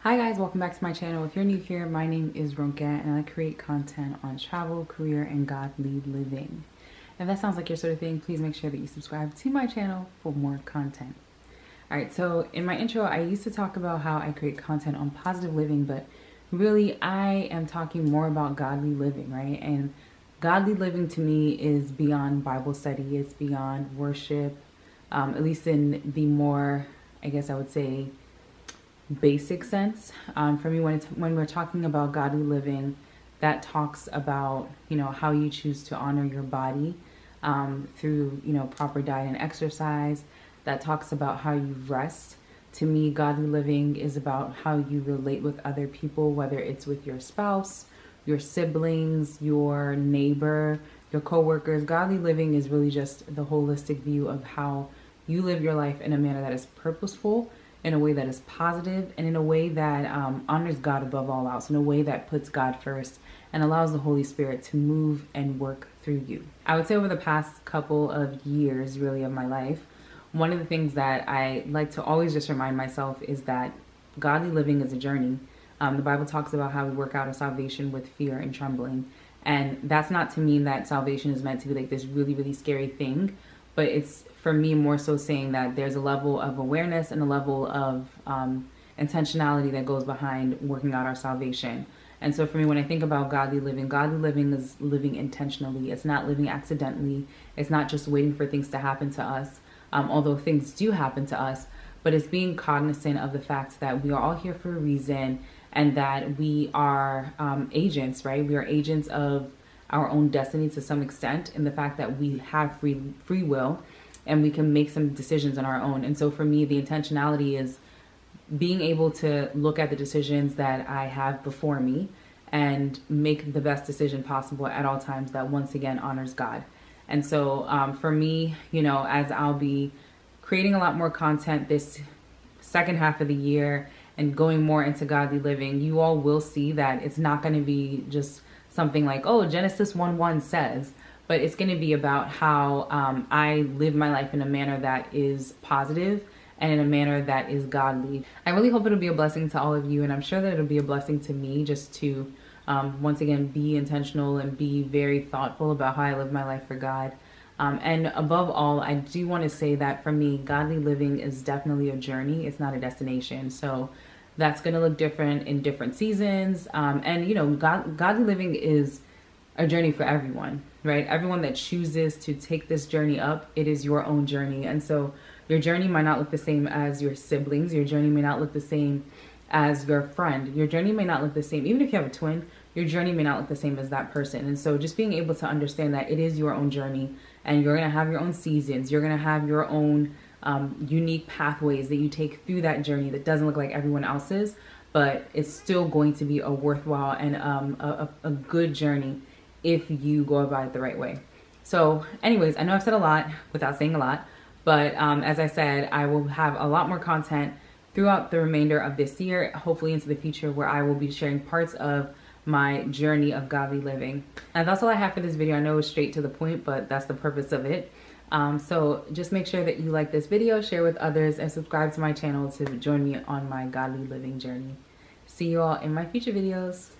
Hi guys, welcome back to my channel. If you're new here, my name is Ronke and I create content on travel, career, and godly living. If that sounds like your sort of thing, please make sure that you subscribe to my channel for more content. Alright, so in my intro, I used to talk about how I create content on positive living, but really I am talking more about godly living, right? And godly living to me is beyond Bible study, it's beyond worship, at least in the more, I guess I would say, basic sense. For me, when we're talking about godly living, that talks about how you choose to honor your body through proper diet and exercise. That talks about how you rest. To me, godly living is about how you relate with other people, whether it's with your spouse, your siblings, your neighbor, your coworkers. Godly living is really just the holistic view of how you live your life in a manner that is purposeful, in a way that is positive, and in a way that honors God above all else, in a way that puts God first and allows the Holy Spirit to move and work through you. I would say over the past couple of years, really, of my life, one of the things that I like to always just remind myself is that godly living is a journey. The Bible talks about how we work out our salvation with fear and trembling. And that's not to mean that salvation is meant to be like this really, really scary thing, but it's for me more so saying that there's a level of awareness and a level of intentionality that goes behind working out our salvation. And so for me, when I think about godly living is living intentionally. It's not living accidentally. It's not just waiting for things to happen to us, although things do happen to us, but it's being cognizant of the fact that we are all here for a reason and that we are agents, right? We are agents of our own destiny to some extent, and the fact that we have free will and we can make some decisions on our own. And so for me, the intentionality is being able to look at the decisions that I have before me and make the best decision possible at all times that once again honors God. And so for me, as I'll be creating a lot more content this second half of the year and going more into godly living, you all will see that it's not going to be just something like, oh, Genesis 1:1 says, but it's going to be about how I live my life in a manner that is positive and in a manner that is godly. I really hope it'll be a blessing to all of you, and I'm sure that it'll be a blessing to me just to once again be intentional and be very thoughtful about how I live my life for God. And above all, I do want to say that for me, godly living is definitely a journey. It's not a destination. So that's going to look different in different seasons. And godly living is a journey for everyone, right? Everyone that chooses to take this journey up, it is your own journey. And so your journey might not look the same as your siblings. Your journey may not look the same as your friend. Your journey may not look the same. Even if you have a twin, your journey may not look the same as that person. And so just being able to understand that it is your own journey and you're going to have your own seasons. You're going to have your own unique pathways that you take through that journey that doesn't look like everyone else's, but it's still going to be a worthwhile and a good journey if you go about it the right way. So anyways, I know I've said a lot without saying a lot, but as I said, I will have a lot more content throughout the remainder of this year, hopefully into the future, where I will be sharing parts of my journey of godly living. And that's all I have for this video. I know it's straight to the point, but that's the purpose of it. So just make sure that you like this video, share with others, and subscribe to my channel to join me on my godly living journey. See you all in my future videos.